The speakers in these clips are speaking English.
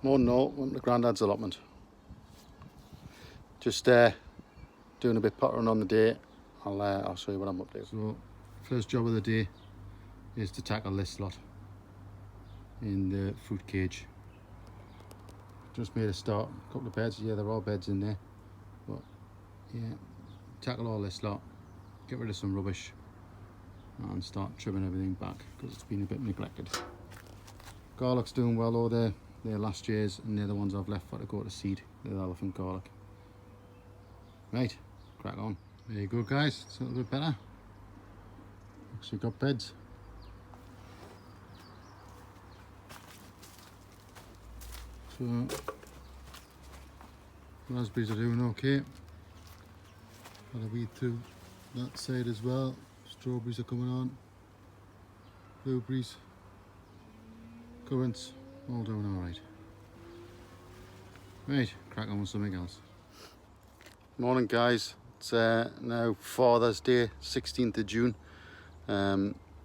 More than all, welcome to Grandads Allotment. Just doing a bit pottering on the day. I'll show you what I'm up to. So, first job of the day is to tackle this slot in the fruit cage. Just made a start, a couple of beds. Yeah, there are beds in there, but yeah, tackle all this lot, get rid of some rubbish, and start trimming everything back because it's been a bit neglected. Garlic's doing well though. They're last year's, and they're the ones I've left for to go to seed. They're the elephant garlic. Right, crack on. There you go, guys. It's a little bit better. Actually got beds. So raspberries are doing okay. Got a weed through that side as well. Strawberries are coming on. Blueberries, currants, all doing alright. Right, crack on with something else. Morning, guys. It's now Father's Day, 16th of June.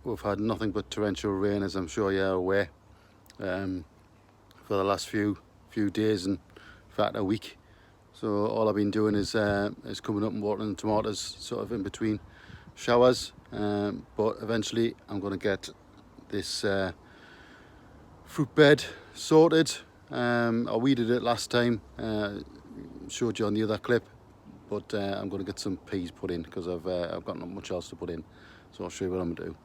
We've had nothing but torrential rain, as I'm sure you're aware, for the last few days, and in fact a week. So all I've been doing is coming up and watering the tomatoes sort of in between showers, but eventually I'm going to get this fruit bed sorted. I weeded it last time, showed you on the other clip, but I'm going to get some peas put in because I've got not much else to put in. So I'll show you what I'm going to do.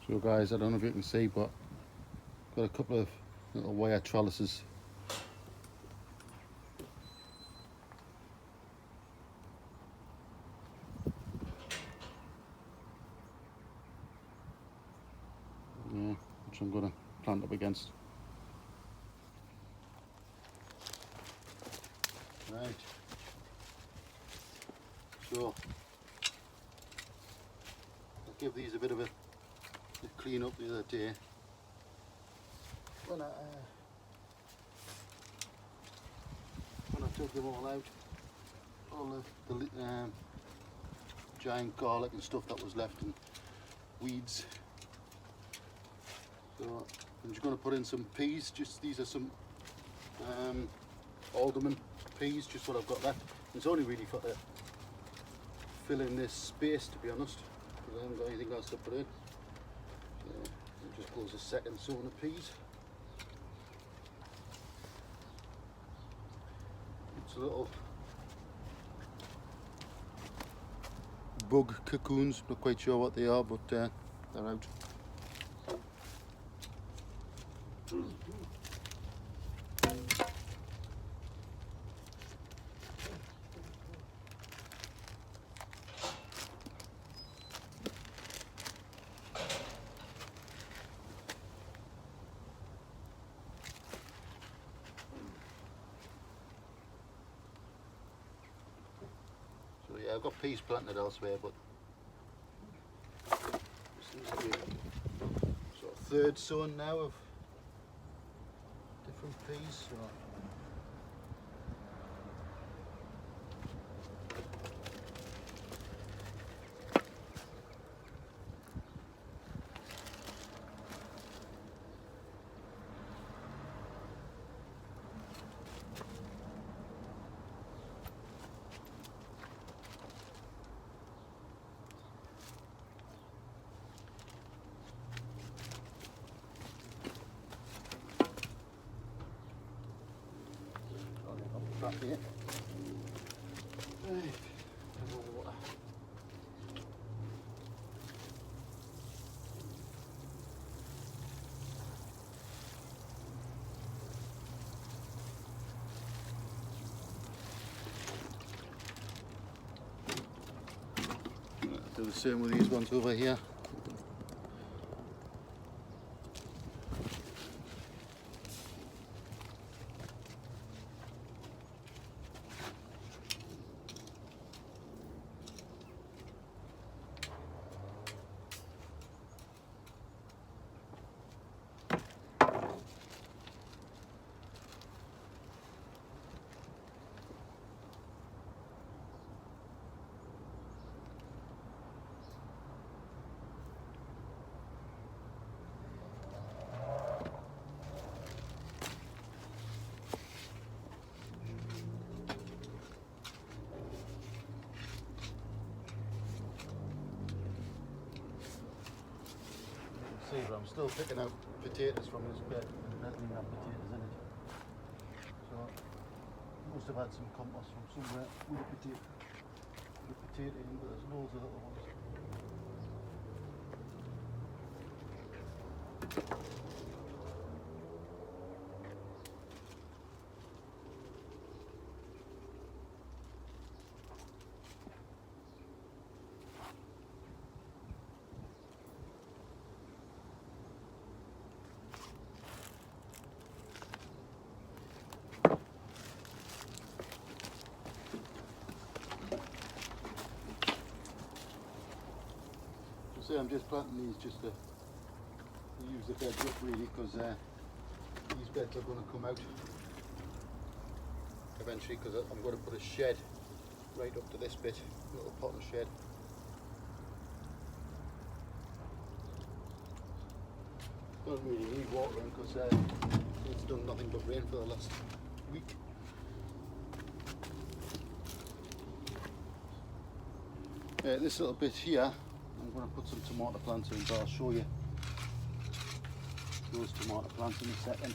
So guys, I don't know if you can see, but got a couple of little wire trellises. Yeah, which I'm going to plant up against. Right. So I'll give these a bit of a clean up the other day. When I took them all out, all the giant garlic and stuff that was left, and weeds. So I'm just going to put in some peas. These are some alderman peas, just what I've got left. It's only really for to fill in this space, to be honest, because I haven't got anything else to put in. So it just goes a second sowing of peas. It's a little bug cocoons, not quite sure what they are, but they're out. So yeah, I've got peas planted elsewhere, but this seems to be sort of third sowing now of different peas. So back here. Right. Water. Do the same with these ones over here. see, but I'm still picking out potatoes from this bed and it doesn't even have potatoes in it. So I must have had some compost from somewhere with a potato in, but there's loads of little ones. So I'm just planting these just to use the beds up really, because these beds are going to come out eventually, because I'm going to put a shed right up to this bit, a little potting shed. Don't really need watering because it's done nothing but rain for the last week. This little bit here, I'm going to put some tomato plants in, so I'll show you those tomato plants in a second.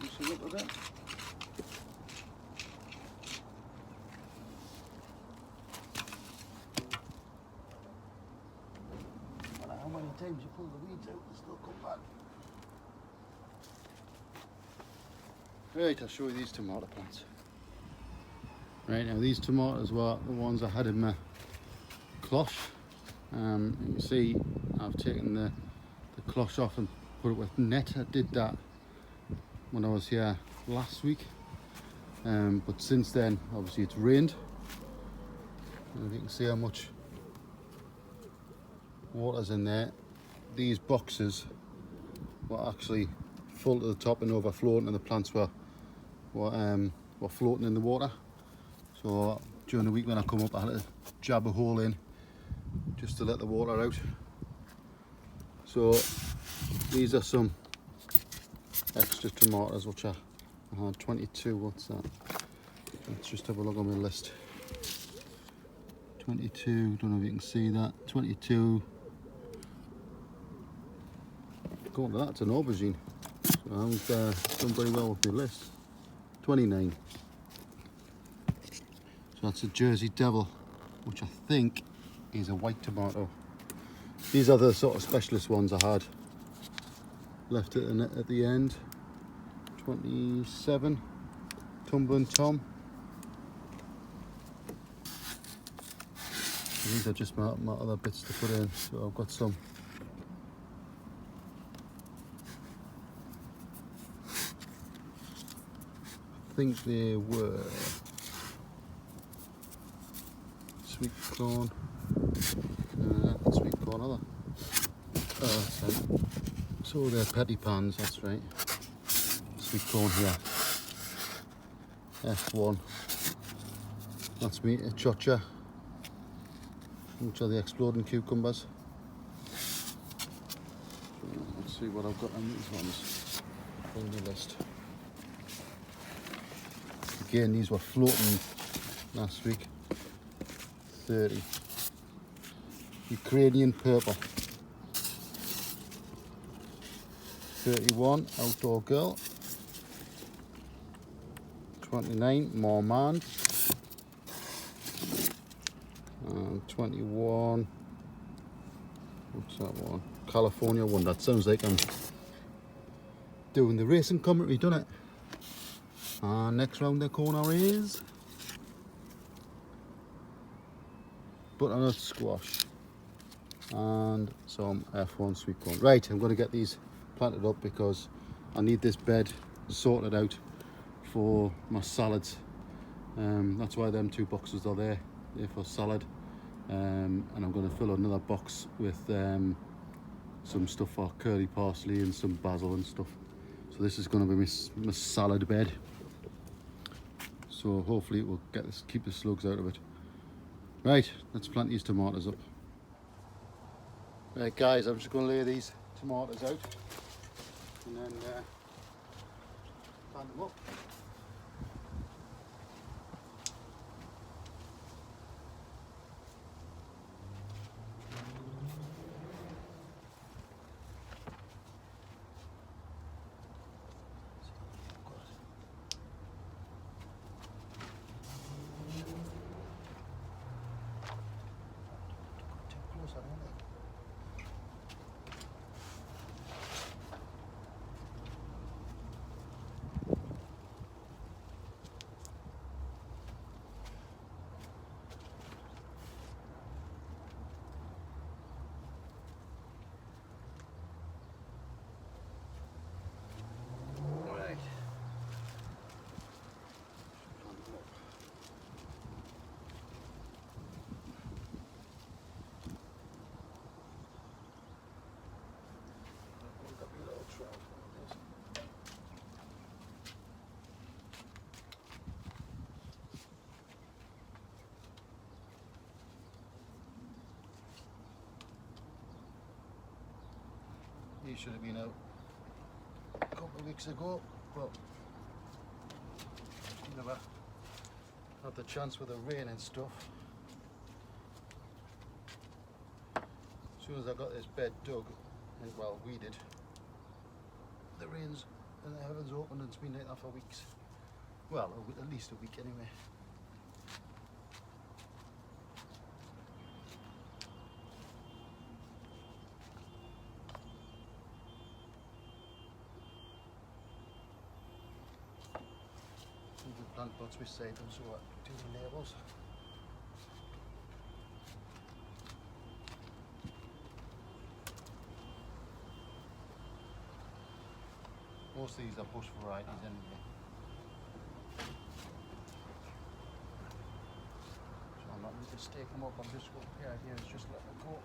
Just a little bit. No matter how many times you pull the weeds out, they still come back. Right, I'll show you these tomato plants. Right, now these tomatoes were the ones I had in my cloche. You can see I've taken the cloche off and put it with net. I did that when I was here last week, but since then obviously it's rained, and you can see how much water's in there. These boxes were actually full to the top and overflowing, and the plants were floating in the water. So during the week when I come up, I had to jab a hole in just to let the water out. So these are some extra tomatoes which I had 22. What's that? Let's just have a look on my list. 22, don't know if you can see that. 22. According to that, it's an aubergine. So I've done very well with my list. 29. So that's a Jersey Devil, which I think is a white tomato. These are the sort of specialist ones I had left at the end. 27. Tumble Tom. These are just my other bits to put in. So I've got some. I think they were sweet corn. Not sweet corn, are they? Oh, that's right. So they're petty pans, that's right. Sweet corn here. F1. That's me, a chocha. Which are the exploding cucumbers. Let's see what I've got on these ones on the list. Again, these were floating last week. 30. Ukrainian purple. 31. Outdoor girl. 29. Mormand. 21. What's that one? California one. That sounds like I'm doing the racing commentary, doesn't it? Next round the corner is butternut squash and some F1 sweet corn. Right, I'm going to get these planted up because I need this bed sorted out for my salads. That's why them 2 boxes are there. They're for salad. And I'm going to fill another box with some stuff for curly parsley and some basil and stuff. So this is going to be my salad bed. So hopefully it will keep the slugs out of it. Right, let's plant these tomatoes up. Right guys, I'm just going to lay these tomatoes out and then plant them up. He should have been out a couple of weeks ago, but never had the chance with the rain and stuff. As soon as I got this bed dug, and well, weeded, the rains and the heavens opened, and it's been like that for weeks. Well, at least a week anyway. The plant pots beside them, so I do the labels. Most of these are bush varieties anyway. So I'm not going to stake them up, I'm just going to, the idea is just let them go.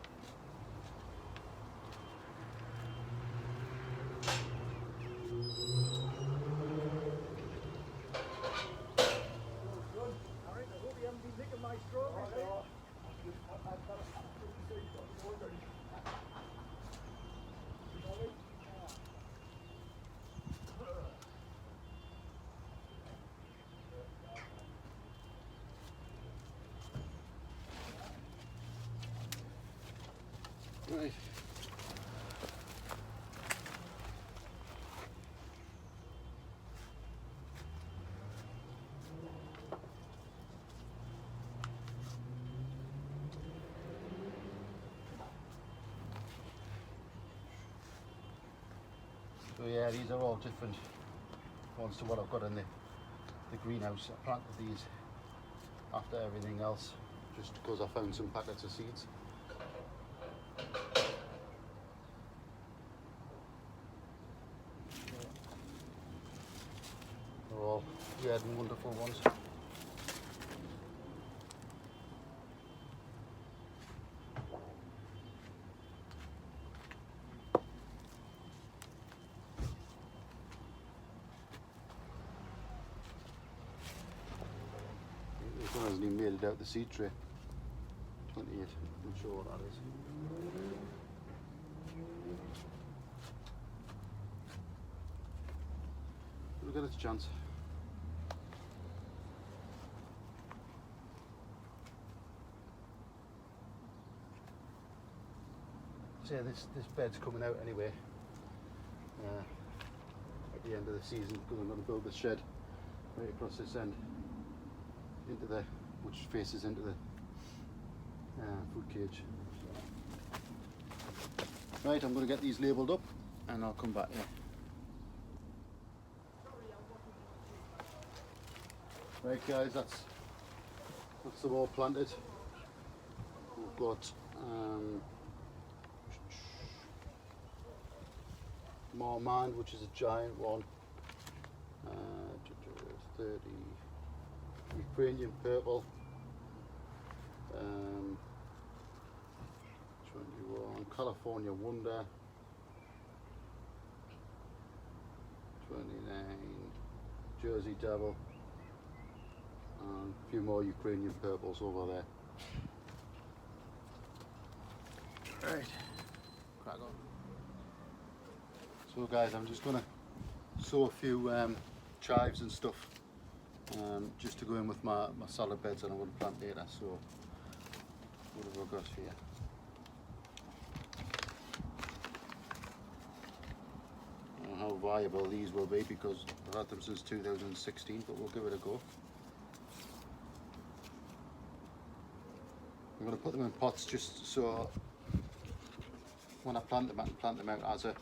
Right. So yeah, these are all different ones to what I've got in the greenhouse. I planted these after everything else, just because I found some packets of seeds. They're all weird and wonderful ones. This one hasn't even made it out the seed tray. 28, I'm sure what that is. We'll get its chance. So yeah, this bed's coming out anyway at the end of the season, because I'm going to build the shed right across this end into the, which faces into the food cage. So. Right, I'm going to get these labelled up and I'll come back here. Right guys, that's them all planted. We've got Marmand, which is a giant one, 30, Ukrainian purple, 21, California Wonder, 29, Jersey Devil, and a few more Ukrainian purples over there. Right, crack on. So guys, I'm just going to sow a few chives and stuff, just to go in with my salad beds that I'm going to plant later. So what have I got here? I don't know how viable these will be because I've had them since 2016, but we'll give it a go. I'm going to put them in pots just so when I plant them, I can plant them out as a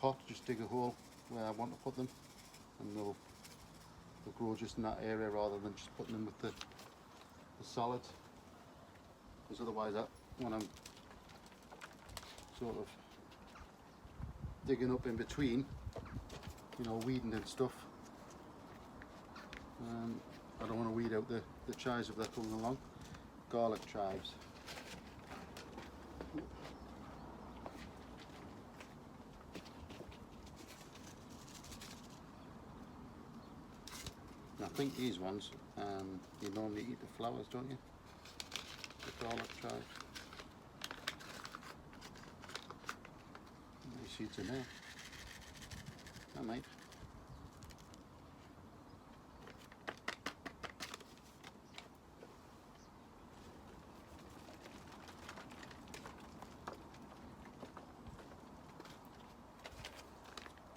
pot. Just dig a hole where I want to put them, and they'll grow just in that area rather than just putting them with the salads. Because otherwise, when I'm sort of digging up in between, you know, weeding and stuff, I don't want to weed out the chives if they're coming along. Garlic chives. I think these ones, you normally eat the flowers, don't you? The garlic chives. Any seeds in there? I might.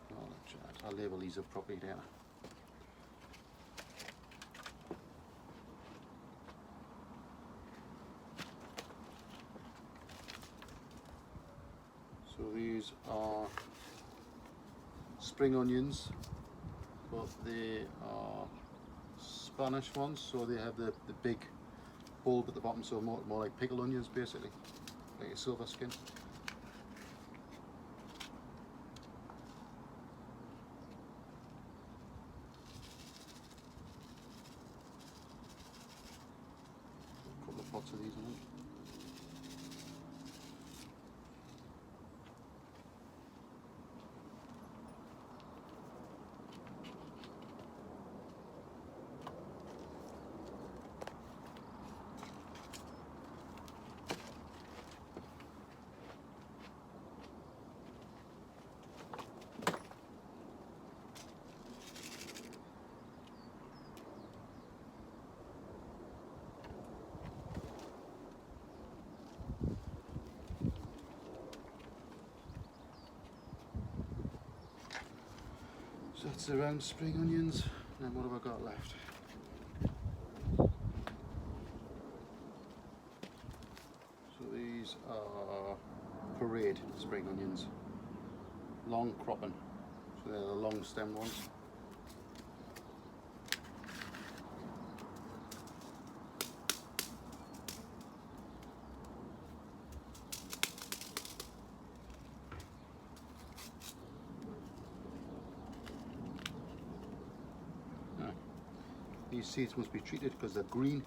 Garlic chives. I'll label these up properly there. So these are spring onions, but they are Spanish ones, so they have the big bulb at the bottom, so more like pickle onions basically, like a silver skin. A couple of pots of these, I think. So that's around spring onions. And what have I got left? So these are parade spring onions. Long cropping. So they're the long stem ones. These seeds must be treated because they're green.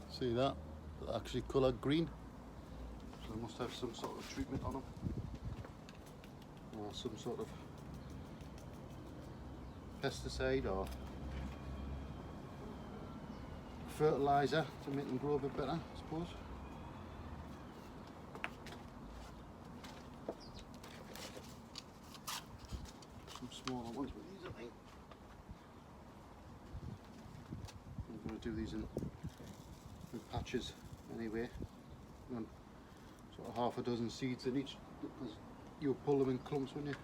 See that? They're actually coloured green. So they must have some sort of treatment on them. Or some sort of pesticide or fertiliser to make them grow a bit better, I suppose. Smaller ones, but these I think I'm going to do these in patches anyway. Sort of half a dozen seeds in each, because you'll pull them in clumps, won't you?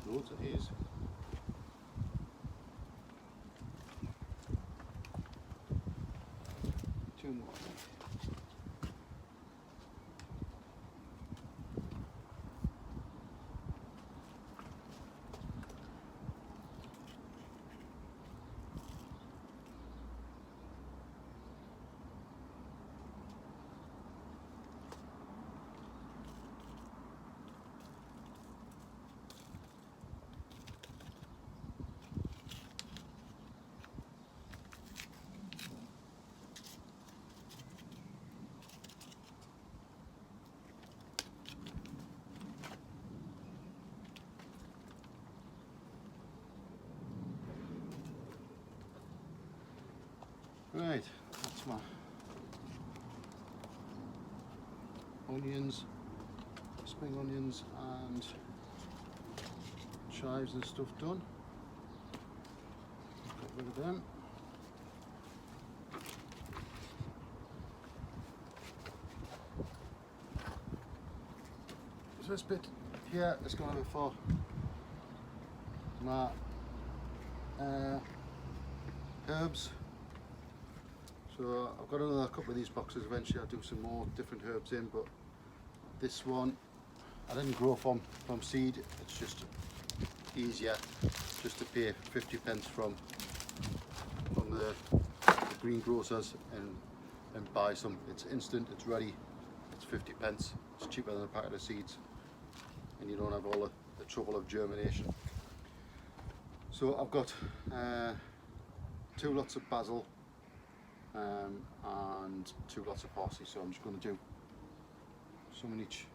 Loads of these. Two more. Right, that's my onions, spring onions and chives and stuff done. Get rid of them. So this bit here is going to be for my herbs. So I've got another couple of these boxes. Eventually I'll do some more different herbs in, but this one I didn't grow from seed. It's just easier just to pay 50p from the greengrocers and buy some. It's instant, it's ready, it's 50p. It's cheaper than a packet of seeds, and you don't have all the trouble of germination. So I've got 2 lots of basil and 2 lots of parsley. So I'm just going to do some in each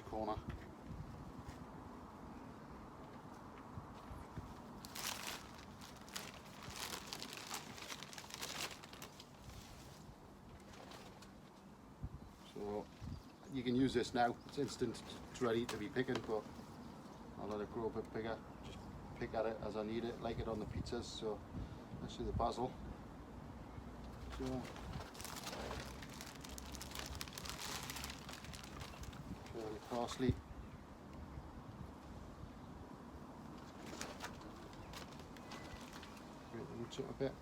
corner. So you can use this now. It's instant. It's ready to be picking, but I'll let it grow a bit bigger. Just pick at it as I need it, like it on the pizzas. So let's do the basil. So the parsley. Grate the roots up a bit.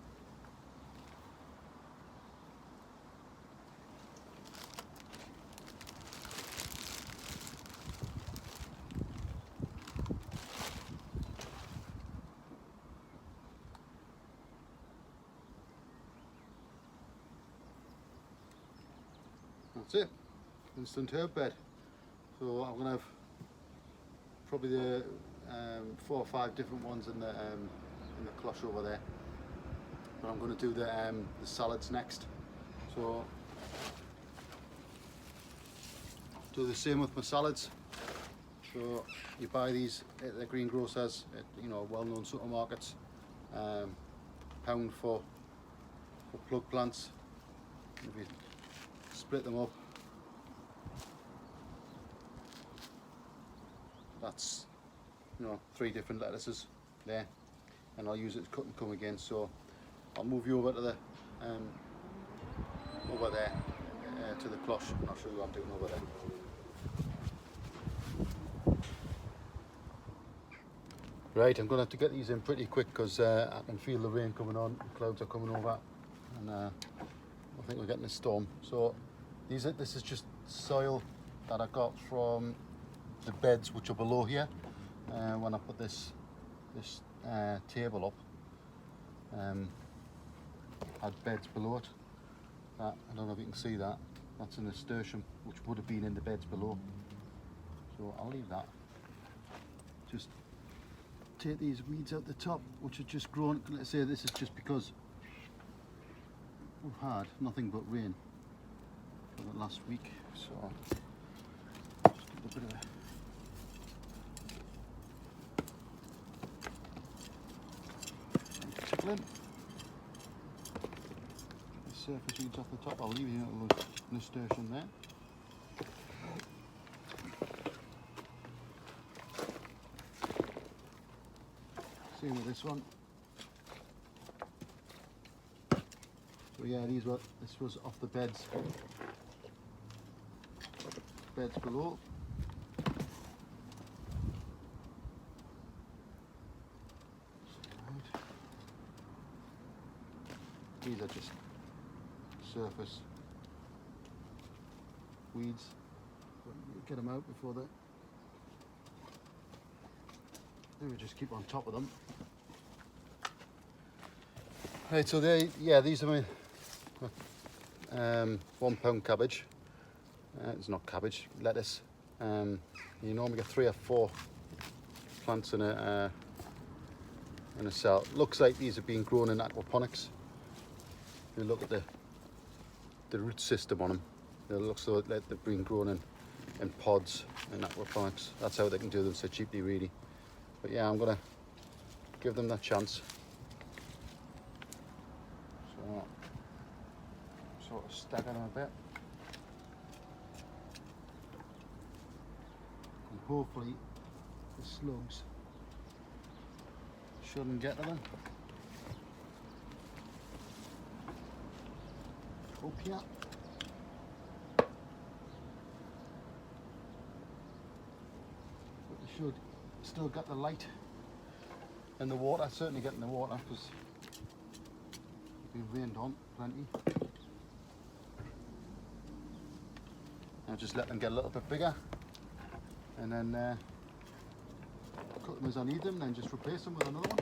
That's it, instant herb bed. So I'm going to have probably the 4 or 5 different ones in the cloche over there. But I'm going to do the salads next. So do the same with my salads. So you buy these at the greengrocers, at well-known supermarkets. Pound for plug plants. If you split them up, that's 3 different lettuces there, and I'll use it to cut and come again. So I'll move you over to the over there to the cloche, and I'll show you what I'm doing over there. Right, I'm going to have to get these in pretty quick because I can feel the rain coming on, the clouds are coming over, and I think we're getting a storm. So this is just soil that I got from the beds which are below here. When I put this table up, had beds below it. I don't know if you can see that. That's an nasturtium which would have been in the beds below. So I'll leave that. Just take these weeds out the top, which are just grown. Let's say this is just because we've had nothing but rain for the last week. So just get a bit of tickling. The surface weeds off the top. I'll leave you a little nasturtium there. Same with this one. So yeah, this was off the beds below. Right. These are just surface weeds. Get them out before they. We just keep on top of them. Right, so these are my £1 cabbage. It's not cabbage, lettuce. You normally get 3 or 4 plants in a cell. Looks like these are being grown in aquaponics. If you look at the root system on them, it looks like they're being grown in pods in aquaponics. That's how they can do them so cheaply, really. But yeah, I'm gonna give them that chance. So sort of stagger them a bit. And hopefully the slugs shouldn't get to them. Up here. But they should still get the light and the water, certainly getting the water because it's been rained on plenty. I'll just let them get a little bit bigger and then cut them as I need them, then just replace them with another one.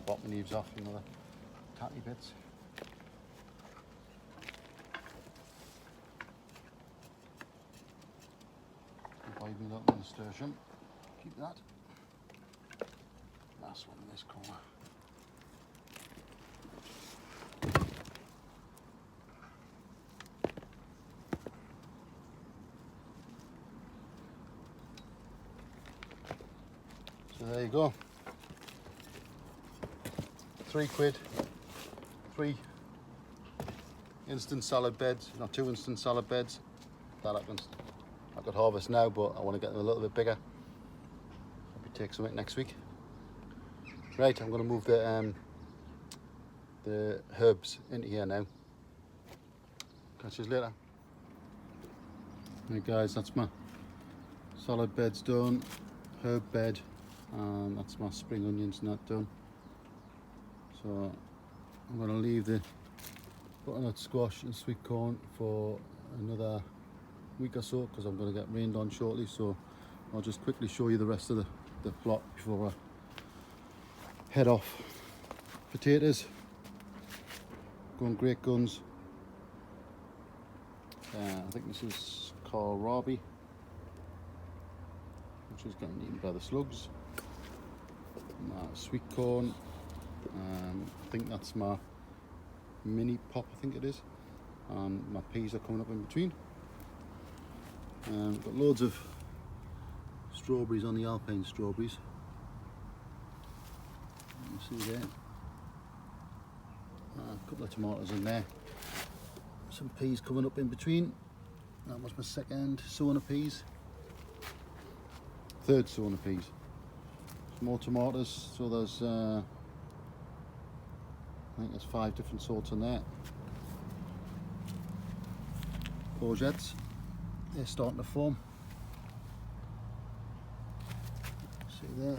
Bottom leaves off, you know, the tatty bits. Buy me a little nasturtium. Keep that. Last one in this corner. So there you go. £3, 3 instant salad beds, not 2 instant salad beds. That I could harvest now, but I want to get them a little bit bigger. Maybe take some next week. Right, I'm going to move the herbs into here now. Catch you later. Right guys, that's my salad beds done, herb bed, and that's my spring onions and that done. So I'm going to leave the butternut squash and sweet corn for another week or so because I'm going to get rained on shortly. So I'll just quickly show you the rest of the plot before I head off. Potatoes, going great guns. I think this is kohlrabi, which is getting eaten by the slugs. My sweet corn. I think that's my mini pop, I think it is, and my peas are coming up in between. Got loads of strawberries on the alpine strawberries, you see there, a couple of tomatoes in there, some peas coming up in between. That was my second sowing of peas, third sowing of peas. Some more tomatoes, so there's I think there's 5 different sorts in there. Courgettes, they're starting to form. See there.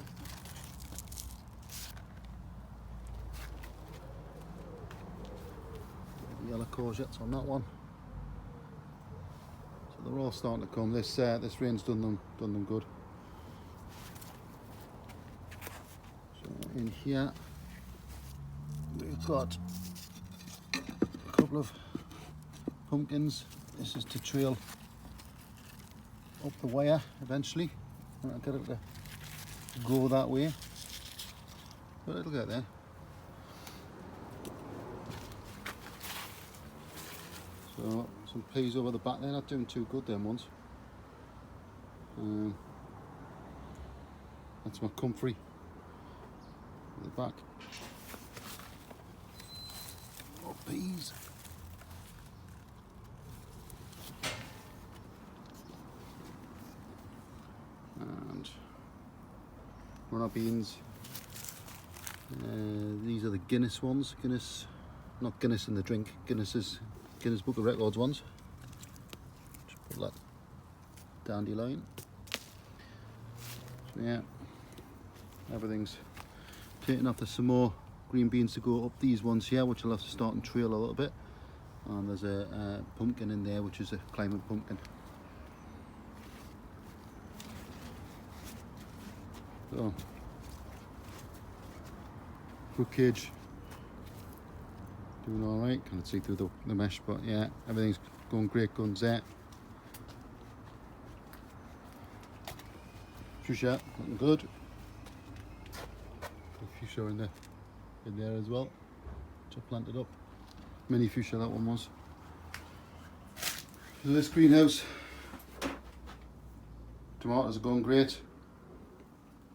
Yellow courgettes on that one. So they're all starting to come. This rain's done them good. So in here we've got a couple of pumpkins. This is to trail up the wire eventually. I'll get it to go that way, but it'll get there. So some peas over the back there, not doing too good them ones. That's my comfrey at the back. More peas. And runner beans. These are the Guinness ones. Guinness, not Guinness in the drink. Guinness Book of Records ones. Just put that dandelion. So yeah, everything's taken off. There's some more green beans to go up these ones here, which I'll have to start and trail a little bit. And there's a pumpkin in there, which is a climbing pumpkin. So Brook cage doing all right. Can't see through the mesh, but yeah, everything's going great guns there. Fuchsia looking good. Fuchsia in there as well, which I planted up. Mini fuchsia that one was. So this greenhouse, tomatoes are going great.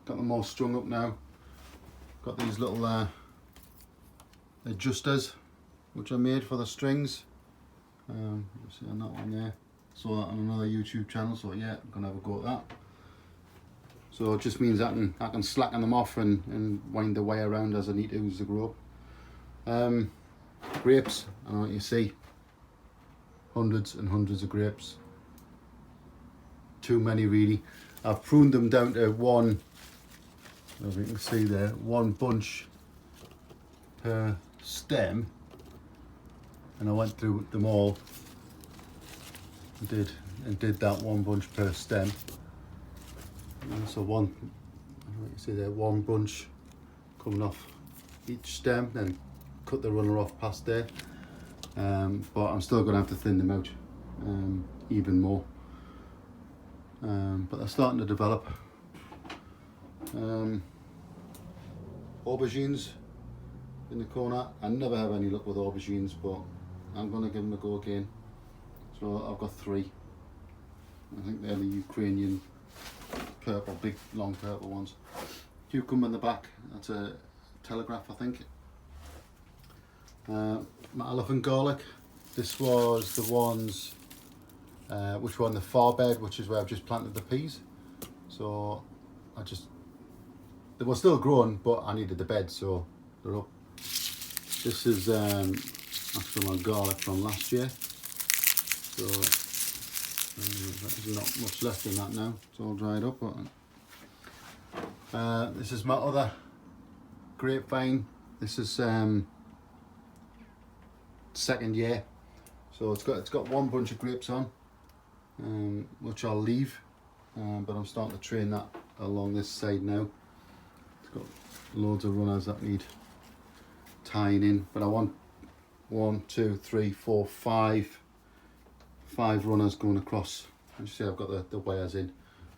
Got them all strung up now. Got these little adjusters which I made for the strings. You see on that one there. Saw that on another YouTube channel, so yeah, I'm gonna have a go at that. So it just means I can slacken them off and wind the way around as I need to as they grow up. Grapes, I don't know what you see. Hundreds and hundreds of grapes. Too many really. I've pruned them down to one, as you can see there, one bunch per stem, and I went through them all and did that one bunch per stem. So one, you see there, one bunch coming off each stem, then cut the runner off past there. But I'm still going to have to thin them out even more. But they're starting to develop. Aubergines in the corner. I never have any luck with aubergines, but I'm going to give them a go again. So I've got 3. I think they're the Ukrainian purple, big long purple ones. Cucumber in the back, that's a Telegraph I think. My elephant garlic, this was the ones which were on the far bed, which is where I've just planted the peas. So they were still growing, but I needed the bed, so they're up. This is actually my garlic from last year. So there's not much left in that now, it's all dried up. But this is my other grapevine. This is second year, so it's got one bunch of grapes on, which I'll leave, but I'm starting to train that along this side now. It's got loads of runners that need tying in, but I want 1, 2, 3, 4, 5 runners going across. As you see, I've got the wires in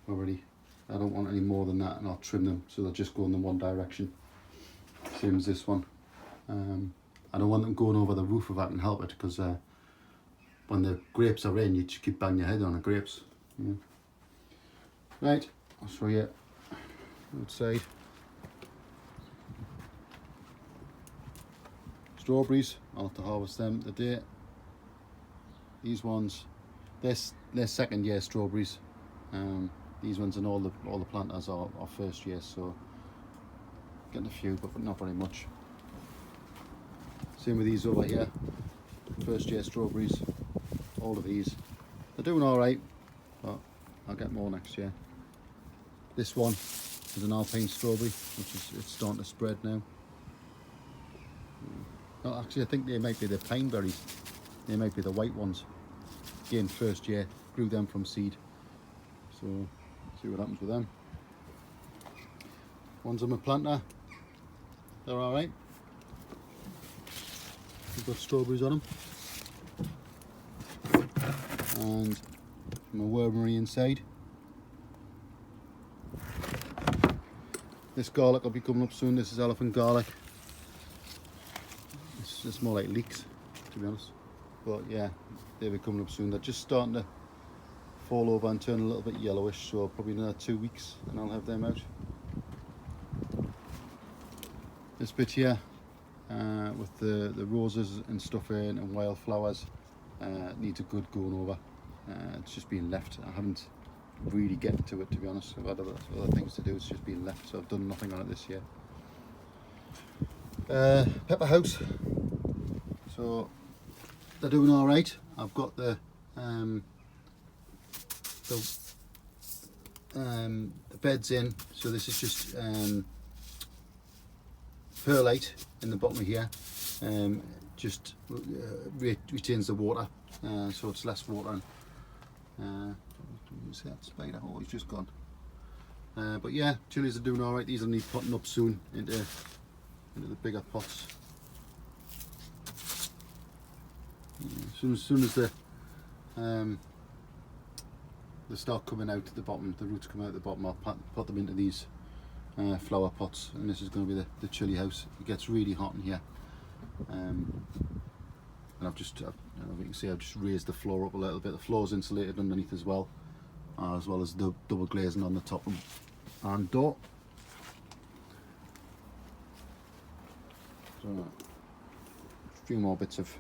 already. I don't want any more than that, and I'll trim them so they'll just go in the one direction, same as this one. I don't want them going over the roof if I can help it, because when the grapes are in, you just keep banging your head on the grapes. Yeah. Right, I'll show you outside. Strawberries, I'll have to harvest them today. These ones, they're second year strawberries. These ones and all the planters are first year, so getting a few, but not very much. Same with these over here, first year strawberries, all of these. They're doing all right, but I'll get more next year. This one is an alpine strawberry, which is it's starting to spread now. Well, actually, I think they might be the pine berries. They might be the white ones. Again, first year, grew them from seed. So, see what happens with them. Ones on my planter, they're all right. We've got strawberries on them, and my wormery inside. This garlic will be coming up soon. This is elephant garlic. It's just more like leeks, to be honest. But yeah, they'll be coming up soon. They're just starting to fall over and turn a little bit yellowish, so probably another 2 weeks and I'll have them out. This bit here, with the roses and stuff in and wildflowers, needs a good going over. It's just been left. I haven't really get to it, to be honest. I've had other things to do. It's just been left, so I've done nothing on it this year. Pepper house, so they're doing all right. I've got the beds in, so this is just perlite in the bottom of here, just retains the water, so it's less water. You see that spider? Oh, he's just gone. But yeah, chilies are doing all right. These will need potting up soon into into the bigger pots. As soon as they start coming out at the bottom, the roots come out at the bottom, I'll put them into these flower pots, and this is going to be the chilli house. It gets really hot in here, and I've just, I don't know if you can see, I've just raised the floor up a little bit. The floor's insulated underneath as well as the double glazing on the top and door. So a few more bits of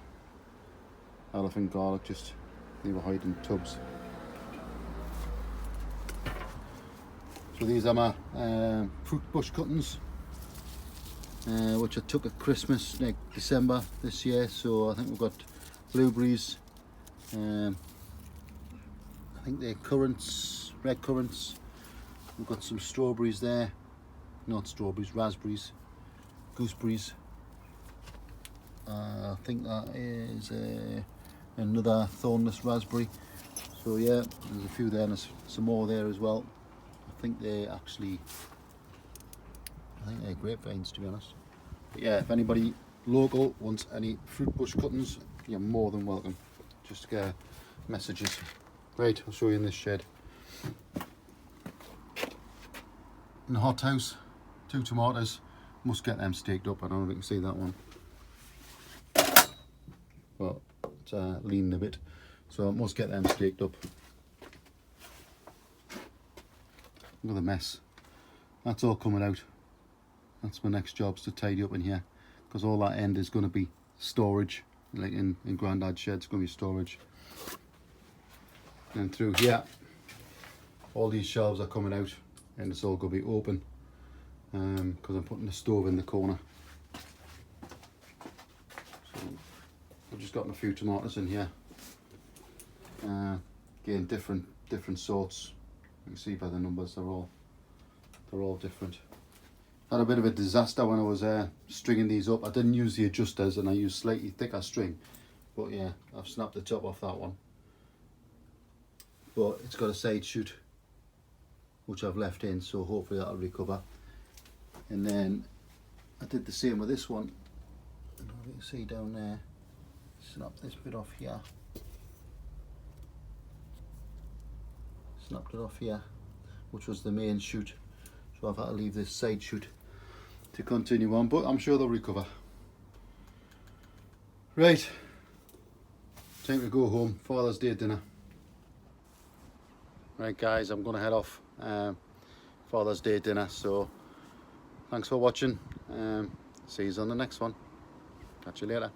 elephant garlic, just they were hiding tubs. So these are my fruit bush cuttings, which I took at Christmas, like December this year. So I think we've got blueberries, I think they're currants, red currants. We've got some strawberries there, not strawberries, raspberries, gooseberries. I think that is another thornless raspberry. So yeah, there's a few there, and there's some more there as well. I think they're grapevines, to be honest. But yeah, if anybody local wants any fruit bush cuttings, you're more than welcome. Just get messages. Right, I'll show you in this shed. In the hot house, 2 tomatoes. Must get them staked up. I don't know if you can see that one, but it's leaning a bit, so I must get them staked up. Look at the mess. That's all coming out. That's my next job, is to tidy up in here, because all that end is going to be storage. Like in Grandad's shed, it's going to be storage. And through here, all these shelves are coming out, and it's all going to be open, because I'm putting the stove in the corner. So I've just gotten a few tomatoes in here. Again, different sorts. You can see by the numbers, they're all different. Had a bit of a disaster when I was stringing these up. I didn't use the adjusters, and I used slightly thicker string. But yeah, I've snapped the top off that one. But it's got a side shoot, which I've left in, so hopefully that'll recover. And then I did the same with this one. And you can see down there, snap this bit off here. Snapped it off here, which was the main shoot. So I've had to leave this side shoot to continue on, but I'm sure they'll recover. Right, time to go home. Father's Day dinner. Right guys, I'm going to head off. Father's Day dinner, so thanks for watching. See you on the next one. Catch you later.